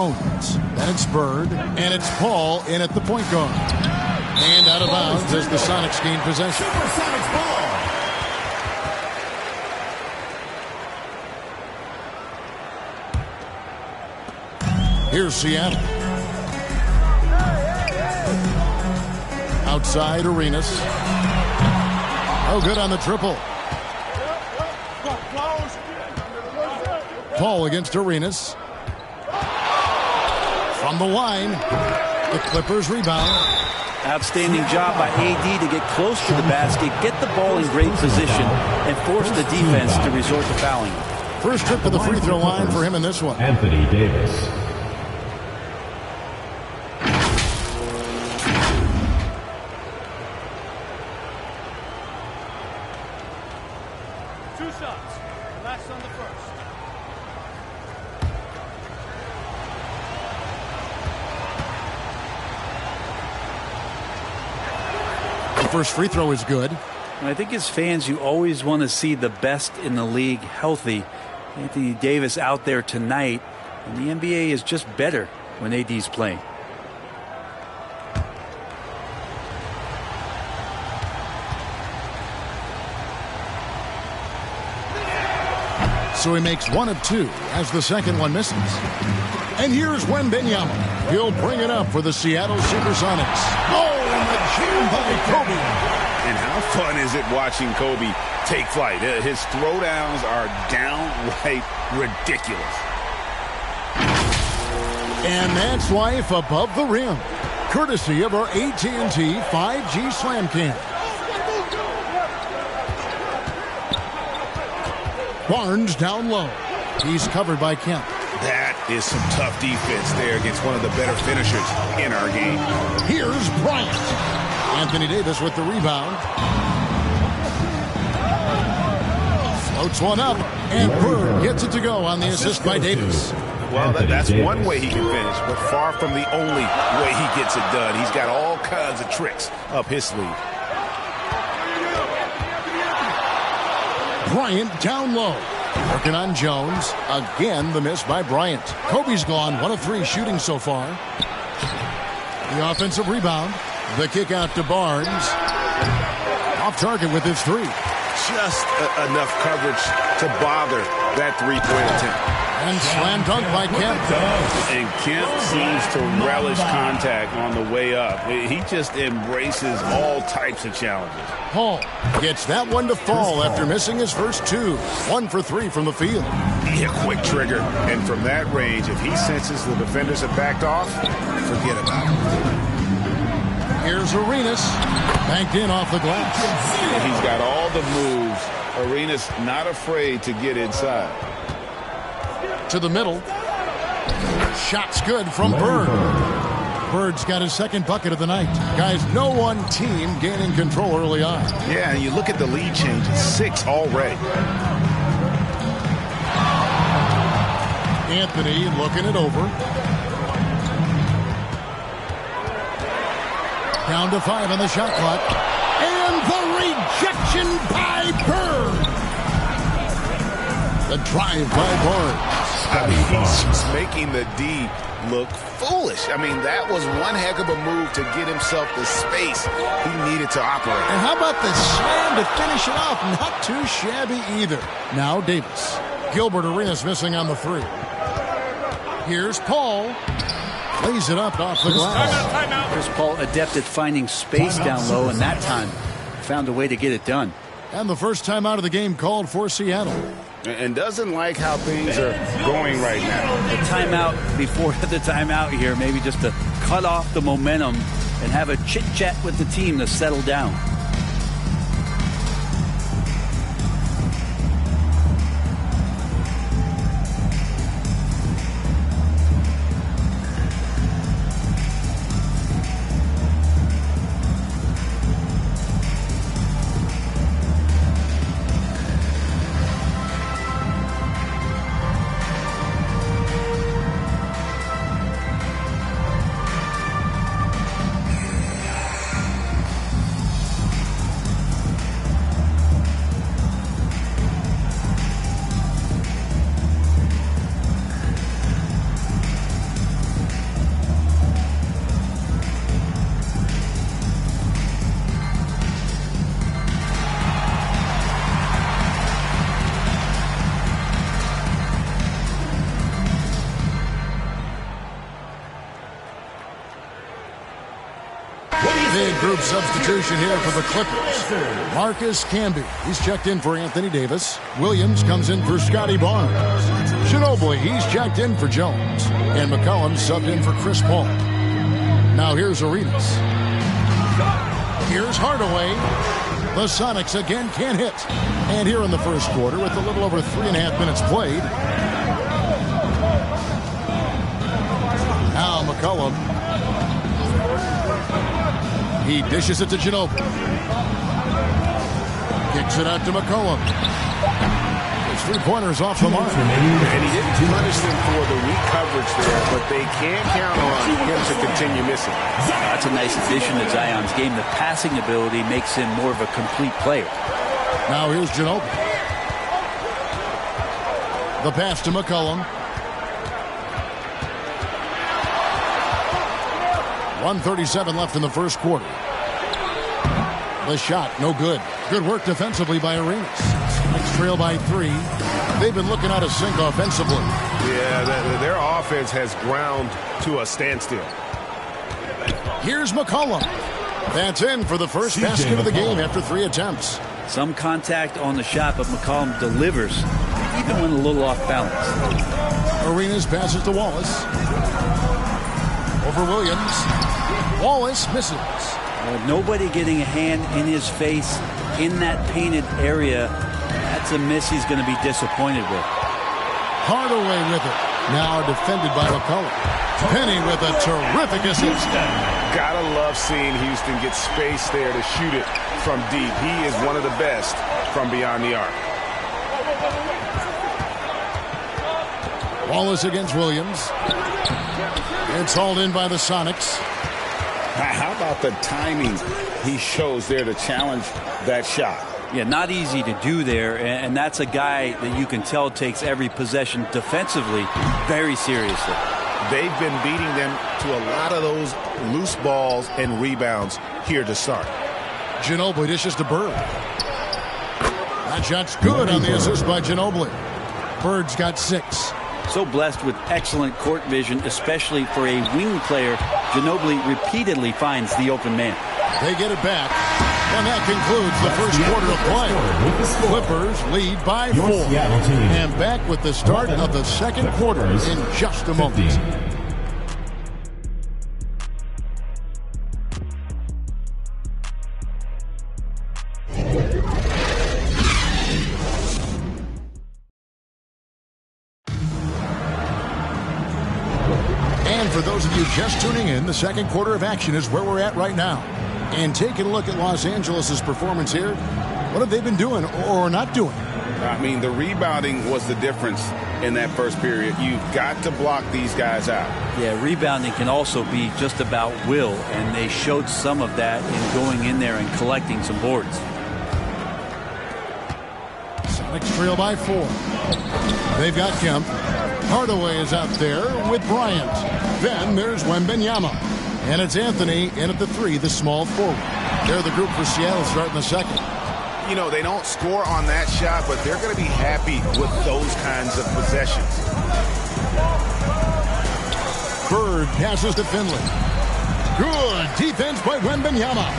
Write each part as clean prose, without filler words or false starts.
Then it's Bird, and it's Paul in at the point guard. And out of bounds as the Sonics gain possession. Supersonics ball. Here's Seattle. Outside Arenas. Oh, good on the triple. Paul against Arenas. From the line, the Clippers rebound. Outstanding job by AD to get close to the basket, get the ball in great position, and force the defense to resort to fouling. First trip to the free throw line for him in this one. Anthony Davis. Two shots. Last on the first. First free throw is good. And I think as fans, you always want to see the best in the league healthy. Anthony Davis out there tonight, and the NBA is just better when AD's playing. So he makes one of two as the second one misses. And here's Wembanyama. He'll bring it up for the Seattle Supersonics. Oh, and the jam by Kobe. And how fun is it watching Kobe take flight? His throwdowns are downright ridiculous. And that's life above the rim. Courtesy of our AT&T 5G Slam Cam. Barnes down low. He's covered by Kemp. That is some tough defense there against one of the better finishers in our game. Here's Bryant. Anthony Davis with the rebound. Floats one up, and Bird gets it to go on the assist by Davis. Well, that's one way he can finish, but far from the only way he gets it done. He's got all kinds of tricks up his sleeve. Bryant down low. Working on Jones. Again, the miss by Bryant. Kobe's gone 1 of 3 shooting so far. The offensive rebound. The kick out to Barnes. Off target with his three. Just enough coverage to bother that three-point attempt. And slam dunk by Kemp. And Kemp seems to relish contact on the way up. He just embraces all types of challenges. Paul gets that one to fall after missing his first 2. 1 for 3 from the field. Yeah, quick trigger. And from that range, if he senses the defenders have backed off, forget about it. Here's Arenas. Banked in off the glass. He's got all the moves. Arenas not afraid to get inside. To the middle. Shot's good from Bird. Bird's got his second bucket of the night. Guys, no one team gaining control early on. Yeah, and you look at the lead changes. 6 already. Anthony looking it over. Down to 5 on the shot clock. And the rejection by Bird. The drive by Barnes. I mean, he's making the D look foolish. I mean, that was one heck of a move to get himself the space he needed to operate. And how about the slam to finish it off? Not too shabby either. Now Davis. Gilbert Arenas missing on the 3. Here's Paul. Lays it up off the glass. Timeout. Chris Paul adept at finding space down low, and that time found a way to get it done. And the first time out of the game called for Seattle. And doesn't like how things are going right now. The timeout before the timeout here, maybe just to cut off the momentum and have a chit-chat with the team to settle down. Group substitution here for the Clippers. Marcus Camby. He's checked in for Anthony Davis. Williams comes in for Scotty Barnes. Ginobili, he's checked in for Jones. And McCollum subbed in for Chris Paul. Now here's Arenas. Here's Hardaway. The Sonics again can't hit. And here in the first quarter, with a little over 3.5 minutes played. Now McCollum. He dishes it to Ginobili. Kicks it out to McCollum. His three-pointers off the mark. And he didn't punish them for the weak coverage there, but they can count on him to continue missing. That's a nice addition to Zion's game. The passing ability makes him more of a complete player. Now here's Ginobili. The pass to McCollum. 1:37 left in the first quarter. The shot, no good. Good work defensively by Arenas. Next trail by 3. They've been looking out of sync offensively. Yeah, their offense has ground to a standstill. Here's McCollum. That's in for the first basket of the game after 3 attempts. Some contact on the shot, but McCollum delivers, even when a little off balance. Arenas passes to Wallace. Over Williams. Wallace misses. Nobody getting a hand in his face in that painted area. That's a miss he's going to be disappointed with. Hardaway with it. Now defended by McCollum. Penny with a terrific assist. Gotta love seeing Houston get space there to shoot it from deep. He is one of the best from beyond the arc. Wallace against Williams. It's hauled in by the Sonics. How about the timing he shows there to challenge that shot? Yeah, not easy to do there, and that's a guy that you can tell takes every possession defensively very seriously. They've been beating them to a lot of those loose balls and rebounds here to start. Ginobili dishes to Bird. That shot's good on the assist by Ginobili. Bird's got 6. So blessed with excellent court vision, especially for a wing player. Ginobili repeatedly finds the open man. They get it back, and that concludes the first quarter of play. Clippers lead by 4. And back with the start of the second quarter in just a moment. For those of you just tuning in, the second quarter of action is where we're at right now. And taking a look at Los Angeles' performance here, what have they been doing or not doing? I mean, the rebounding was the difference in that first period. You've got to block these guys out. Yeah, rebounding can also be just about will, and they showed some of that in going in there and collecting some boards. Sonics trail by 4. They've got Kemp. Hardaway is out there with Bryant. Then there's Wembanyama. And it's Anthony in at the 3, the small forward. They're the group for Seattle starting the second. You know, they don't score on that shot, but they're going to be happy with those kinds of possessions. Bird passes to Finley. Good defense by Wembanyama.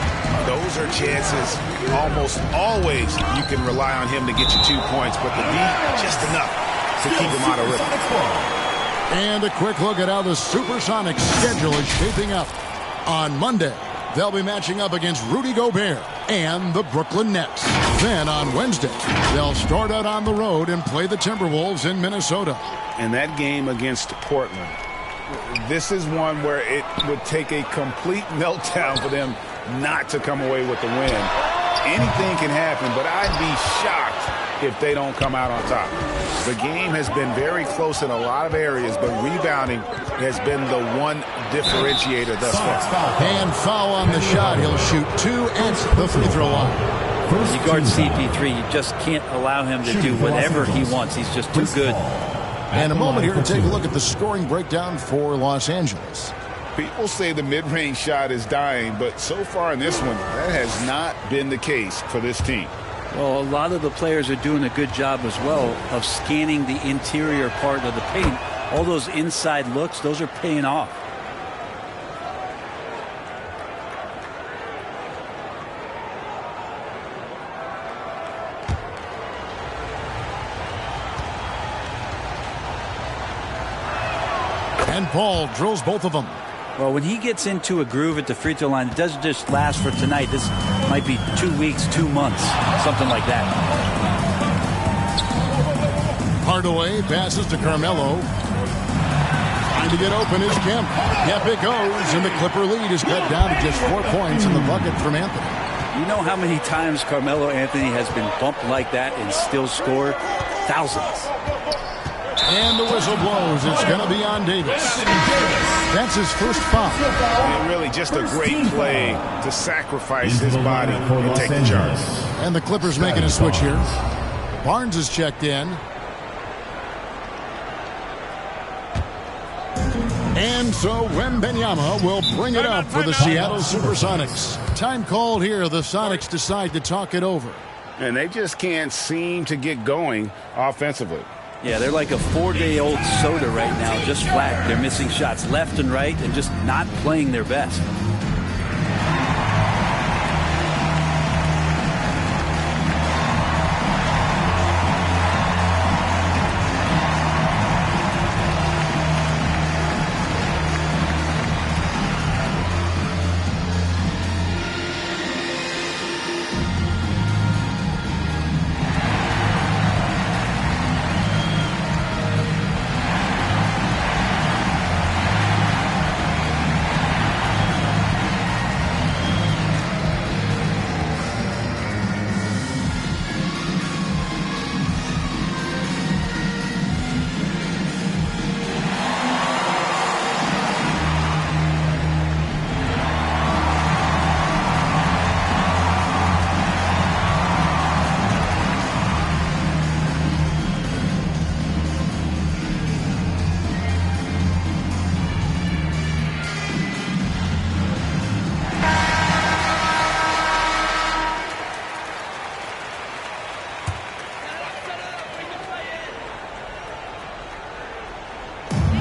Those are chances almost always you can rely on him to get you 2 points, but the D, just enough to keep him out of rhythm. And a quick look at how the Supersonics schedule is shaping up. On Monday, they'll be matching up against Rudy Gobert and the Brooklyn Nets. Then on Wednesday, they'll start out on the road and play the Timberwolves in Minnesota. And that game against Portland, this is one where it would take a complete meltdown for them not to come away with the win. Anything can happen, but I'd be shocked if they don't come out on top. The game has been very close in a lot of areas, but rebounding has been the one differentiator thus far. And foul on the shot. He'll shoot 2 at the free throw line. You guard CP3, you just can't allow him to do whatever he wants. He's just too good. And a moment here to take a look at the scoring breakdown for Los Angeles. People say the mid-range shot is dying, but so far in this one, that has not been the case for this team. Well, a lot of the players are doing a good job as well of scanning the interior part of the paint. All those inside looks, those are paying off. Paul drills both of them. Well, when he gets into a groove at the free throw line, it doesn't just last for tonight. This might be 2 weeks, 2 months, something like that. Hardaway passes to Carmelo. Trying to get open is Kemp. Yep, it goes, and the Clipper lead is cut down to just 4 points in the bucket from Anthony. You know how many times Carmelo Anthony has been bumped like that and still scored? Thousands. And the whistle blows. It's going to be on Davis. That's his first foul. And really just a great play to sacrifice his body and take the charge. And the Clippers making a switch here. Barnes is checked in. And so Wembanyama will bring it up for the Seattle Supersonics. Time called here. The Sonics decide to talk it over. And they just can't seem to get going offensively. Yeah, they're like a 4-day-old soda right now, just flat. They're missing shots left and right and just not playing their best.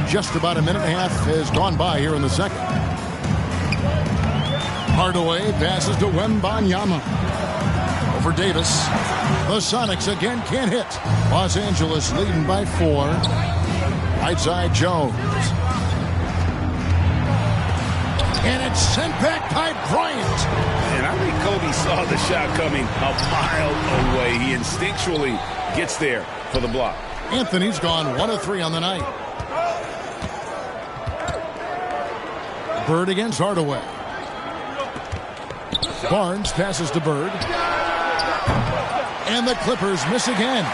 Just about a minute and a half has gone by here in the second. Hardaway passes to Wembanyama. Over Davis. The Sonics again can't hit. Los Angeles leading by 4. Right side Jones. And it's sent back by Bryant. And I think Kobe saw the shot coming a mile away. He instinctually gets there for the block. Anthony's gone 1 of 3 on the night. Bird against Hardaway. Barnes passes to Bird. And the Clippers miss again.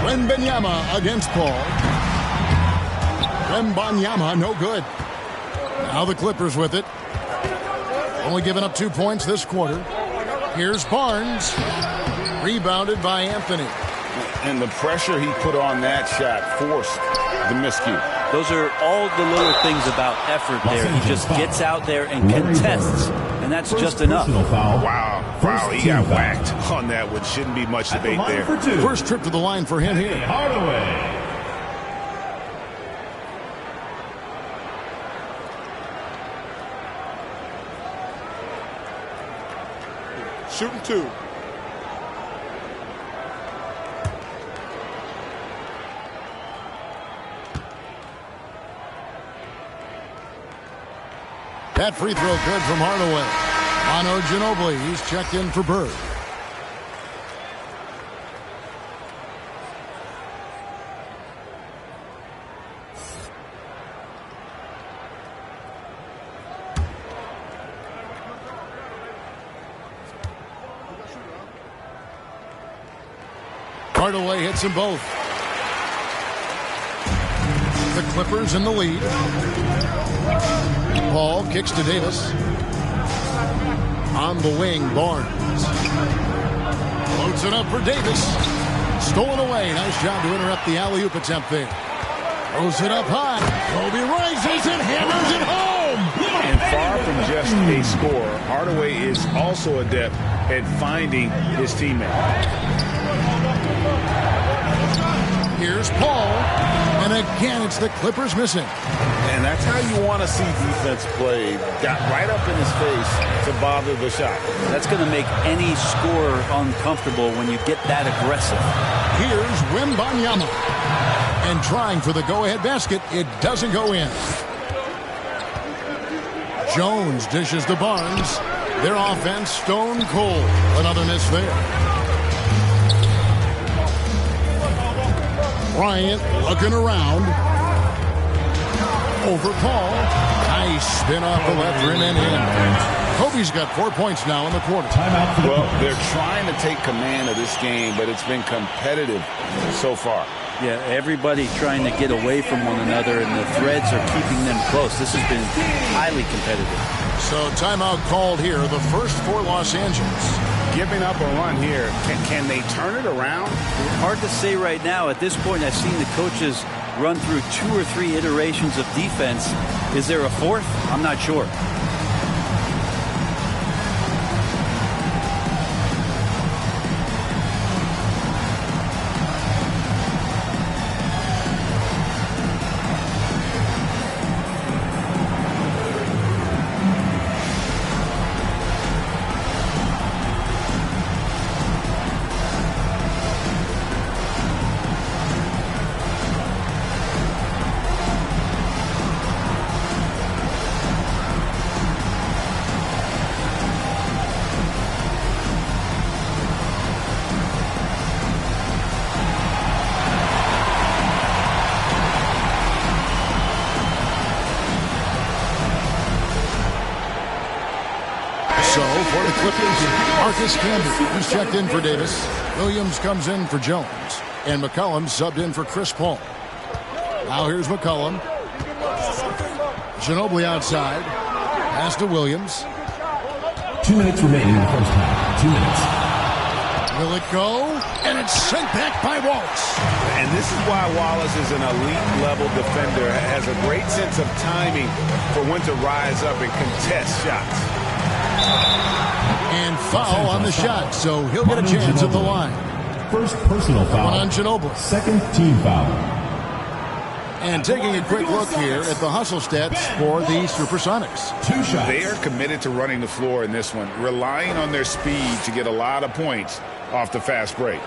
Wembanyama against Paul. Wembanyama, no good. Now the Clippers with it. Only giving up 2 points this quarter. Here's Barnes. Rebounded by Anthony. And the pressure he put on that shot forced the miscue. Those are all the little things about effort there. He just gets out there and contests, and that's just enough. Wow, he got whacked on that, which shouldn't be much debate there. First trip to the line for him here. Hardaway. Shooting 2. That free throw good from Hardaway. Manu Ginobili, he's checked in for Bird. Hardaway hits them both. The Clippers in the lead. Paul kicks to Davis. On the wing, Barnes. Floats it up for Davis. Stolen away. Nice job to interrupt the alley-oop attempt there. Throws it up high. Kobe rises and hammers it home. And far from just a scorer, Hardaway is also adept at finding his teammate. Here's Paul. And again, it's the Clippers missing. And that's how you want to see defense play. Got right up in his face to bother the shot. That's going to make any scorer uncomfortable when you get that aggressive. Here's Wembanyama. And trying for the go-ahead basket. It doesn't go in. Jones dishes to Barnes. Their offense stone cold. Another miss there. Bryant looking around. Over Paul. Nice spin off the left rim and in. Kobe's got 4 points now in the quarter. Well, they're trying to take command of this game, but it's been competitive so far. Yeah, everybody trying to get away from one another, and the threads are keeping them close. This has been highly competitive. So timeout called here, the first for Los Angeles. Giving up a run here. Can they turn it around? Hard to say right now. At this point, I've seen the coaches run through 2 or 3 iterations of defense. Is there a fourth? I'm not sure. For the Clippers, Marcus Camby, who's checked in for Davis. Williams comes in for Jones. And McCollum subbed in for Chris Paul. Now here's McCollum. Ginobili outside. Pass to Williams. 2 minutes remaining in the first half. 2 minutes. Will it go? And it's sent back by Wallace. And this is why Wallace is an elite-level defender. Has a great sense of timing for when to rise up and contest shots. And foul on the shot, so he'll get a chance at the line. First personal foul. One on Ginobili. Second team foul. And taking a quick look here at the hustle stats for the Supersonics. 2 shots. They are committed to running the floor in this one, relying on their speed to get a lot of points off the fast break.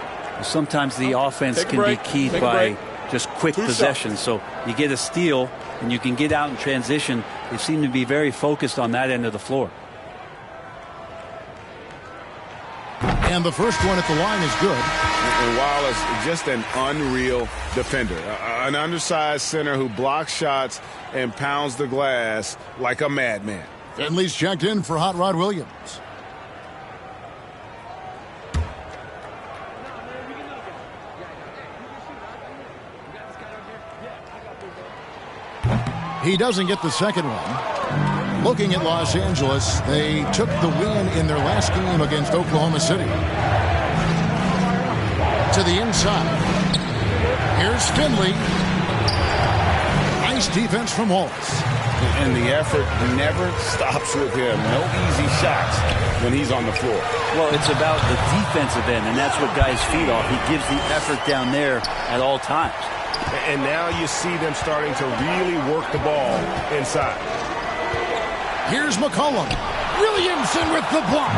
Sometimes the offense can be keyed by just quick possession. So you get a steal and you can get out in transition. They seem to be very focused on that end of the floor. And the first one at the line is good. And Wallace, just an unreal defender. An undersized center who blocks shots and pounds the glass like a madman. Finley's checked in for Hot Rod Williams. He doesn't get the second one. Looking at Los Angeles, they took the win in their last game against Oklahoma City. To the inside. Here's Finley. Nice defense from Wallace. And the effort never stops with him. No easy shots when he's on the floor. Well, it's about the defensive end, and that's what guys feed off. He gives the effort down there at all times. And now you see them starting to really work the ball inside. Here's McCollum. Williamson with the block.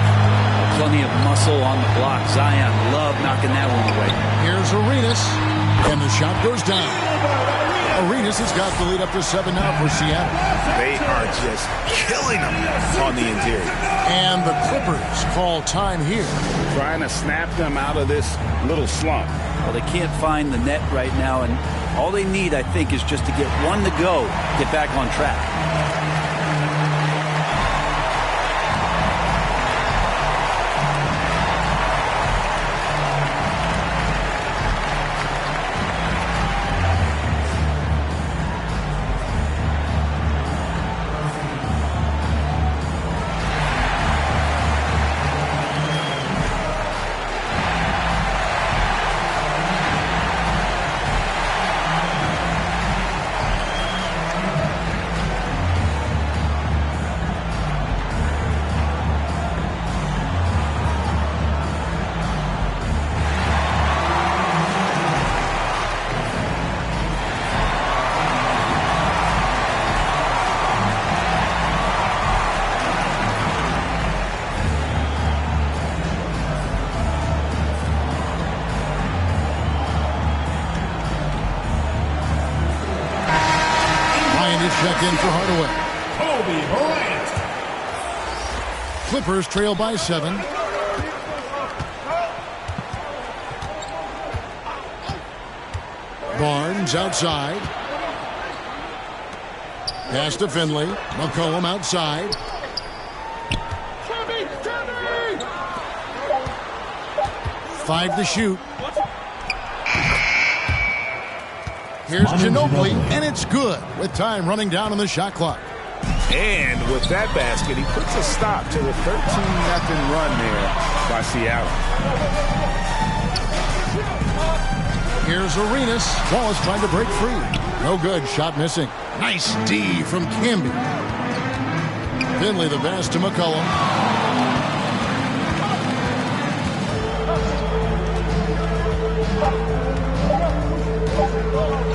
Plenty of muscle on the block. Zion love knocking that one away. Here's Arenas. And the shot goes down. Arenas has got the lead up to 7 now for Seattle. They are just killing them on the interior. And the Clippers call time here. Trying to snap them out of this little slump. Well, they can't find the net right now, and all they need, I think, is just to get one to go, get back on track. Bryant is checked in for Hardaway. Kobe Bryant. Clippers trail by 7. Barnes outside. Pass to Finley. McCollum outside. 5 to shoot. Here's Ginobili, and it's good with time running down on the shot clock. And with that basket, he puts a stop to the 13-0 run there by Seattle. Here's Arenas. Wallace trying to break free. No good. Shot missing. Nice D from Camby. Finley the pass to McCollum.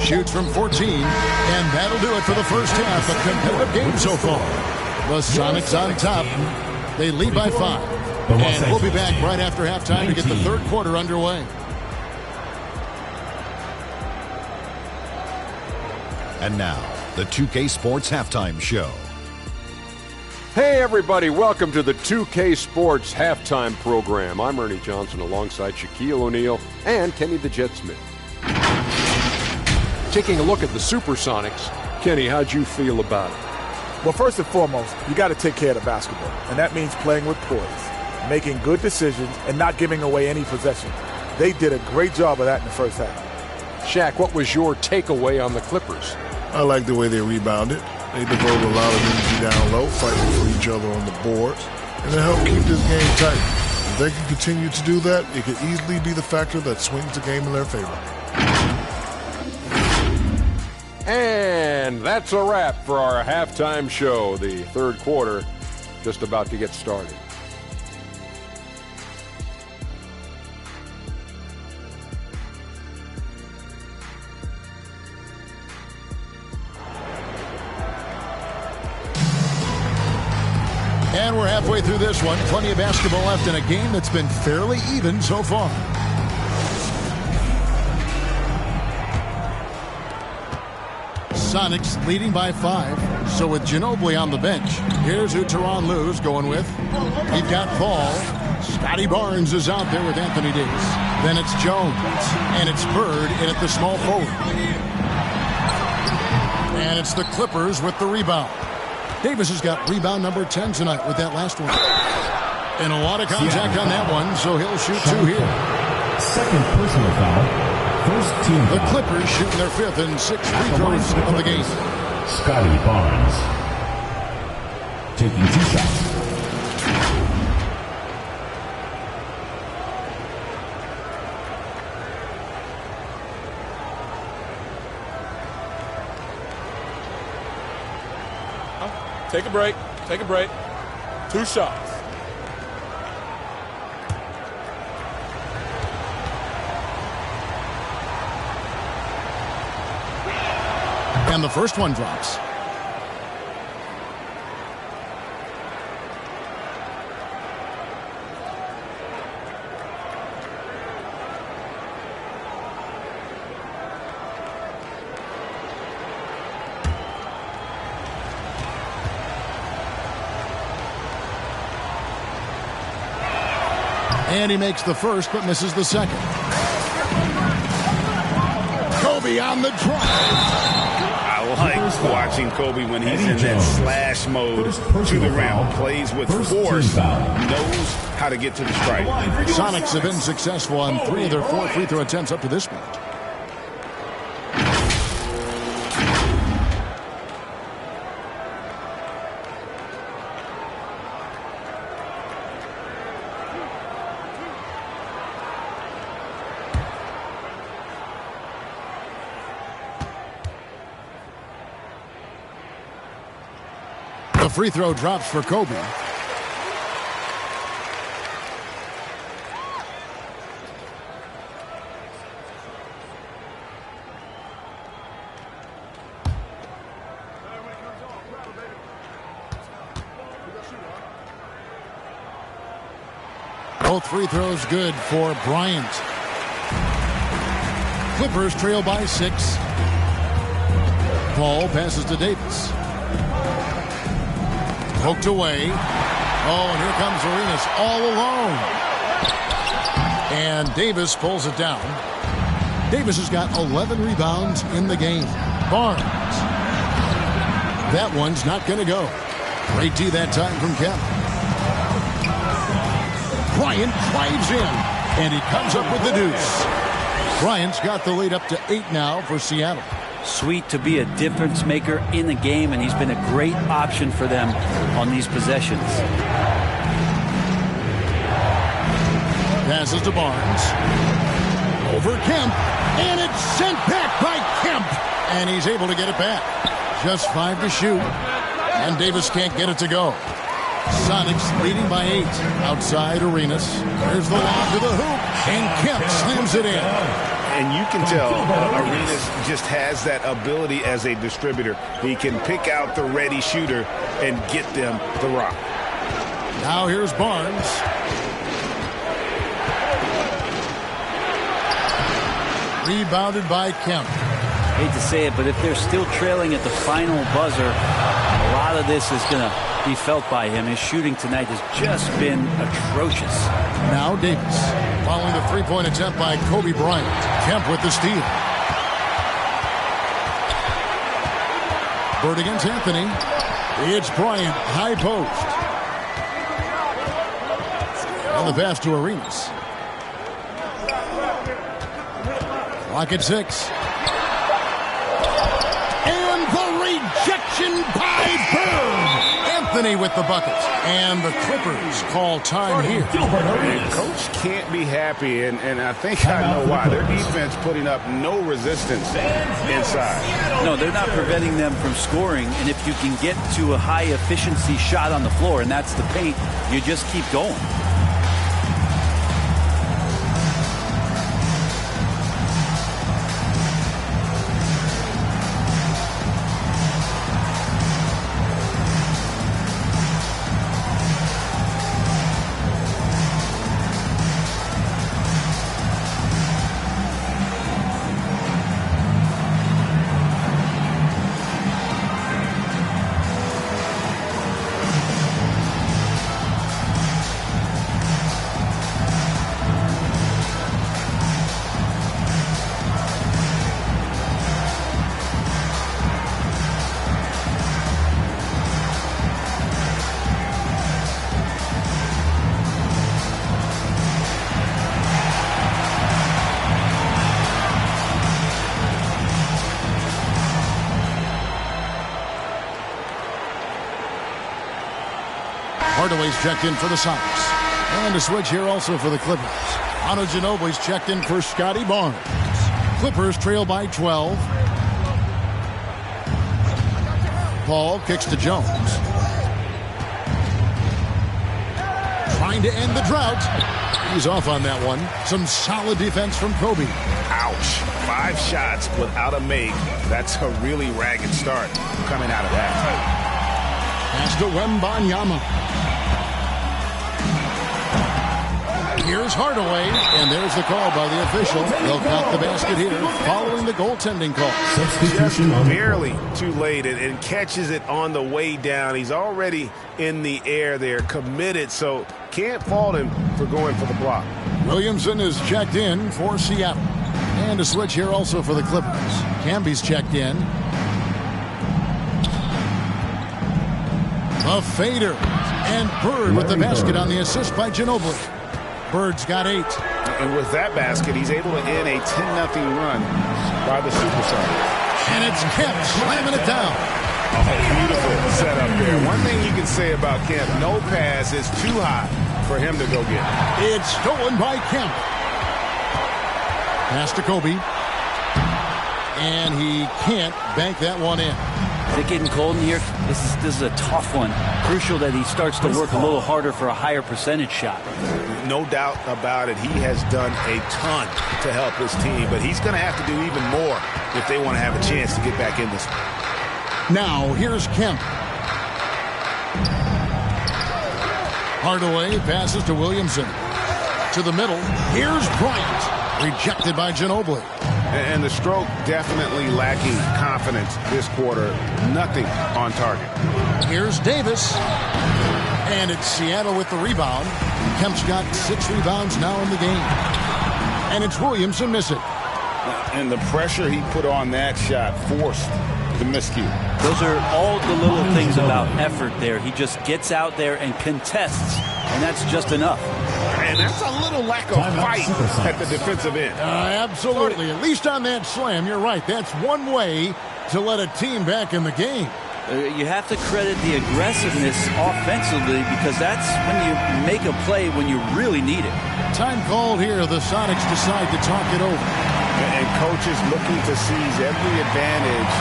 Shoots from 14, and that'll do it for the first half. A competitive game so far. The Sonics on top. They lead by 5. And we'll be back right after halftime to get the third quarter underway. And now, the 2K Sports Halftime Show. Hey everybody, welcome to the 2K Sports Halftime Program. I'm Ernie Johnson alongside Shaquille O'Neal and Kenny the Jet Smith. Taking a look at the Supersonics, Kenny, how'd you feel about it? Well, first and foremost, you got to take care of the basketball, and that means playing with poise, making good decisions, and not giving away any possessions. They did a great job of that in the first half. Shaq, what was your takeaway on the Clippers? I like the way they rebounded. They devoted a lot of energy down low, fighting for each other on the boards, and it helped keep this game tight. If they can continue to do that, it could easily be the factor that swings the game in their favor. And that's a wrap for our halftime show. The third quarter just about to get started. And we're halfway through this one. Plenty of basketball left in a game that's been fairly even so far. Sonics leading by 5. So with Ginobili on the bench, here's who Tyronn Lue's going with. We've got Paul. Scotty Barnes is out there with Anthony Davis. Then it's Jones. And it's Bird in at the small forward. And it's the Clippers with the rebound. Davis has got rebound number 10 tonight with that last one. And a lot of contact on that one, so he'll shoot 2 here. Second personal foul. First team The foul. Clippers shooting their 5th and 6th free throws of the game. Scotty Barnes taking 2 shots. Take a break. Take a break. 2 shots. And the first one drops. And he makes the first, but misses the second. Kobe on the drive. I like watching Kobe when he's in that slash mode to the rim. Plays with force. Knows how to get to the stripe. Sonics have been successful on 3 of their 4 free throw attempts up to this point. The free throw drops for Kobe. Both free throws good for Bryant. Clippers trail by 6. Paul passes to Davis. Poked away. Oh, and here comes Arenas all alone. And Davis pulls it down. Davis has got 11 rebounds in the game. Barnes. That one's not going to go. Great D that time from Kemp. Bryant drives in, and he comes up with the deuce. Bryant's got the lead up to 8 now for Seattle. Sweet to be a difference maker in the game, and he's been a great option for them on these possessions. Passes to Barnes. Over Kemp, and it's sent back by Kemp. And he's able to get it back. Just 5 to shoot, and Davis can't get it to go. Sonics leading by 8. Outside Arenas. There's the lob to the hoop, and Kemp slams it in. And you can tell Arenas just has that ability as a distributor. He can pick out the ready shooter and get them the rock. Now here's Barnes. Rebounded by Kemp. Hate to say it, but if they're still trailing at the final buzzer, a lot of this is going to be felt by him. His shooting tonight has just been atrocious. Now Davis, following the three-point attempt by Kobe Bryant. Kemp with the steal. Bird against Anthony. It's Bryant, high post. And the pass to Arenas. Clock at 6. And the rejection by Bird. Anthony with the bucket. And the Clippers call time here. And Coach can't be happy, and I think I know why. Their defense putting up no resistance inside. No, they're not preventing them from scoring, and if you can get to a high-efficiency shot on the floor, and that's the paint, you just keep going. Hardaway's checked in for the Sonics. And a switch here also for the Clippers. Manu Ginobili's checked in for Scotty Barnes. Clippers trail by 12. Paul kicks to Jones. Trying to end the drought. He's off on that one. Some solid defense from Kobe. Ouch. 5 shots without a make. That's a really ragged start coming out of that. Pass to Wembanyama. Here's Hardaway, and there's the call by the official. They'll count the basket here following the goaltending call. Substitution barely too late and catches it on the way down. He's already in the air there, committed, so can't fault him for going for the block. Williamson is checked in for Seattle. And a switch here also for the Clippers. Camby's checked in. A fader. And Bird with the basket on the assist by Ginobili. Bird's got 8. And with that basket, he's able to end a 10-0 run by the Supersonics. And it's Kemp slamming it down. Oh, beautiful setup there. One thing you can say about Kemp, no pass is too high for him to go get. It's stolen by Kemp. Pass to Kobe. And he can't bank that one in. Is it getting cold in here? This is a tough one. Crucial that he starts to work a little harder for a higher percentage shot. No doubt about it. He has done a ton to help his team, but he's going to have to do even more if they want to have a chance to get back in this. Now, here's Kemp. Hardaway passes to Williamson. To the middle. Here's Bryant. Rejected by Ginobili. And the stroke definitely lacking confidence. confidence this quarter. Nothing on target. Here's Davis. And it's Seattle with the rebound. Kemp's got 6 rebounds now in the game. And it's Williamson miss it. And the pressure he put on that shot forced the miscue. Those are all the little things about effort there. He just gets out there and contests, and that's just enough. And that's a little lack of fight at the defensive end. Absolutely. At least on that slam, you're right. That's one way to let a team back in the game. You have to credit the aggressiveness offensively, because that's when you make a play when you really need it. Time called here. The Sonics decide to talk it over. And coaches looking to seize every advantage,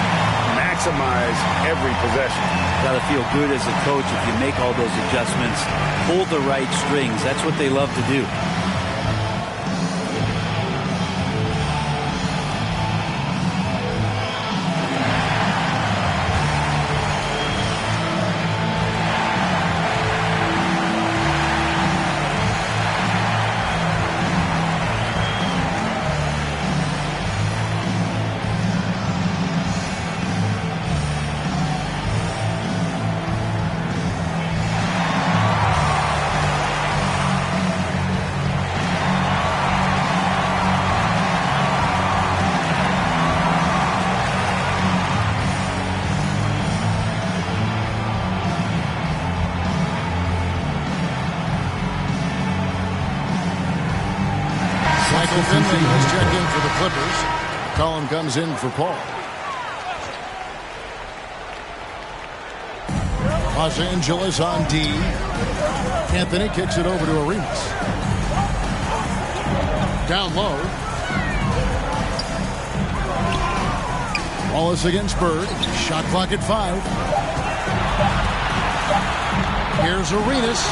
maximize every possession. Got to feel good as a coach if you make all those adjustments, pull the right strings. That's what they love to do. Finley has checked in for the Clippers. Collin comes in for Paul. Los Angeles on D. Anthony kicks it over to Arenas. Down low. Wallace against Bird. Shot clock at 5. Here's Arenas.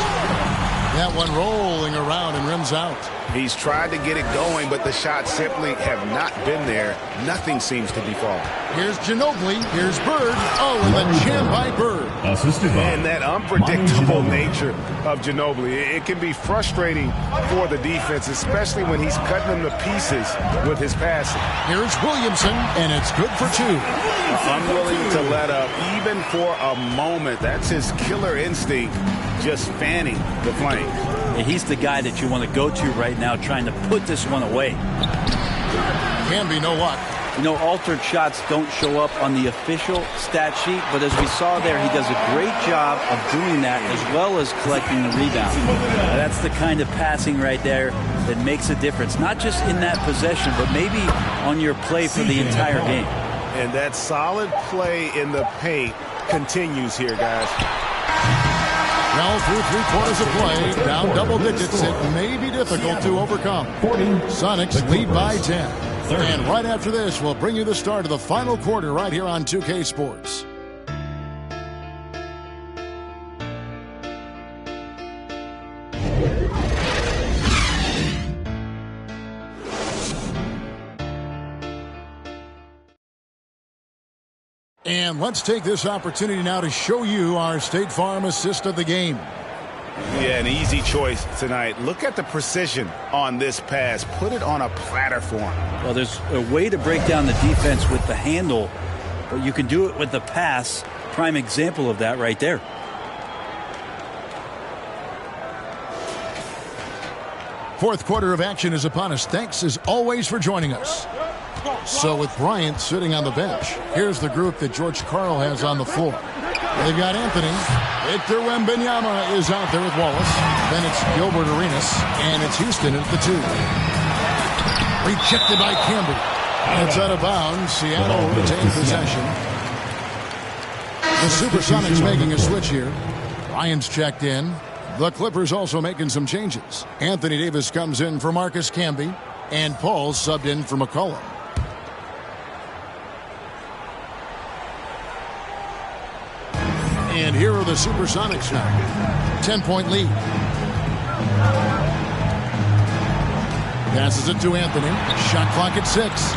That one rolling around and rims out. He's tried to get it going, but the shots simply have not been there. Nothing seems to be falling. Here's Ginobili. Here's Bird. Oh, and the jam by Bird. And that unpredictable nature of Ginobili, it can be frustrating for the defense, especially when he's cutting them to pieces with his passing. Here's Williamson, and it's good for 2. Unwilling to let up, even for a moment. That's his killer instinct, just fanning the flame. Yeah, he's the guy that you want to go to right now, trying to put this one away. Can be no luck. You know, altered shots don't show up on the official stat sheet, but as we saw there, he does a great job of doing that as well as collecting the rebound. That's the kind of passing right there that makes a difference, not just in that possession, but maybe on your play for the entire game. And that solid play in the paint continues here, guys. Now through 3 quarters of play, down double digits. It may be difficult to overcome. Sonics lead by 10. And right after this, we'll bring you the start of the final quarter right here on 2K Sports. And let's take this opportunity now to show you our State Farm assist of the game. Yeah, an easy choice tonight. Look at the precision on this pass. Put it on a platter for him. Well, there's a way to break down the defense with the handle, but you can do it with the pass. Prime example of that right there. Fourth quarter of action is upon us. Thanks as always for joining us. So with Bryant sitting on the bench, here's the group that George Karl has on the floor. They've got Anthony. Victor Wembanyama is out there with Wallace. Then it's Gilbert Arenas, and it's Houston at the 2. Rejected by Campbell. It's out of bounds. Seattle retains possession. The Supersonics making a switch here. Ryan's checked in. The Clippers also making some changes. Anthony Davis comes in for Marcus Camby, and Paul subbed in for McCollum. And here are the Supersonics now. 10-point lead. Passes it to Anthony. Shot clock at 6.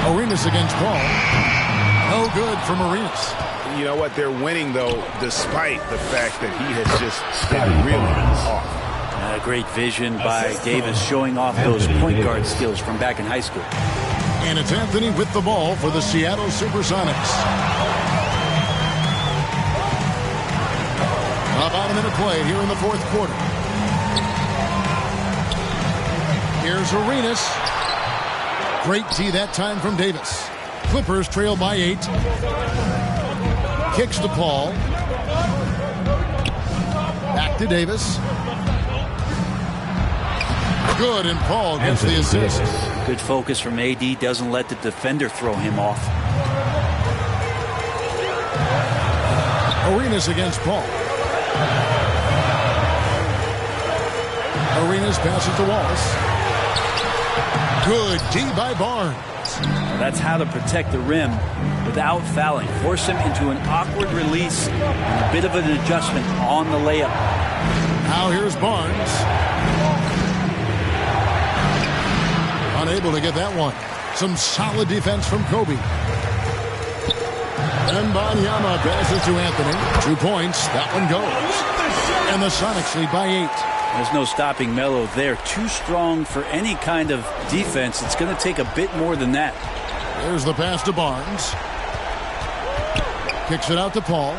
Arenas against Paul. No good from Arenas. You know what? They're winning, though, despite the fact that he has just been really off. Great vision by Davis, showing off those point guard skills from back in high school. And it's Anthony with the ball for the Seattle Supersonics. About a minute played here in the fourth quarter. Here's Arenas. Great D that time from Davis. Clippers trail by 8. Kicks to Paul. Back to Davis. Good, and Paul gets the assist. Good focus from AD. Doesn't let the defender throw him off. Arenas against Paul. Arenas passes to Wallace. Good D by Barnes. Well, that's how to protect the rim without fouling. Force him into an awkward release and a bit of an adjustment on the layup. Now here's Barnes. Unable to get that one. Some solid defense from Kobe. And Banyama passes to Anthony. 2 points. That one goes. And the Sonics lead by 8. There's no stopping Melo there. Too strong for any kind of defense. It's going to take a bit more than that. There's the pass to Barnes. Kicks it out to Paul.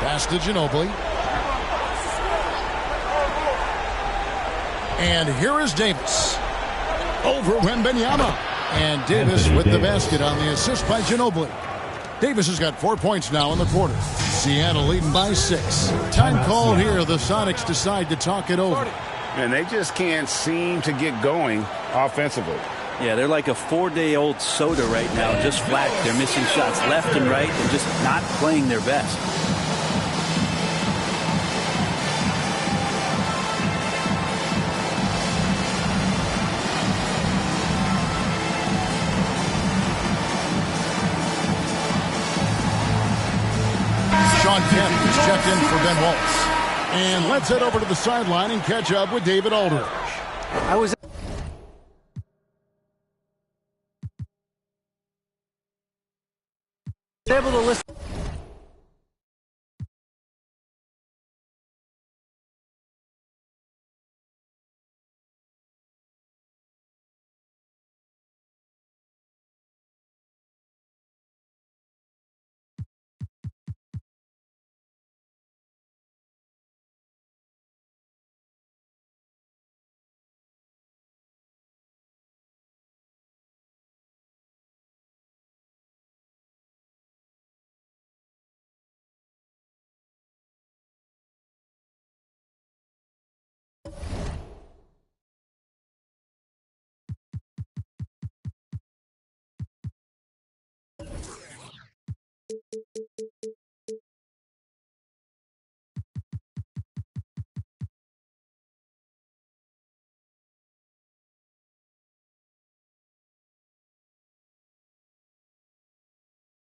Pass to Ginobili. And here is Davis. Over Wembanyama. And Davis with the basket on the assist by Ginobili. Davis has got 4 points now in the quarter. Seattle leading by 6. Time called here. The Sonics decide to talk it over. And they just can't seem to get going offensively. Yeah, they're like a 4-day-old soda right now, just flat. They're missing shots left and right and just not playing their best. Sean Kemp is checked in for Ben Wallace. And let's head over to the sideline and catch up with David Aldridge. I was able to listen.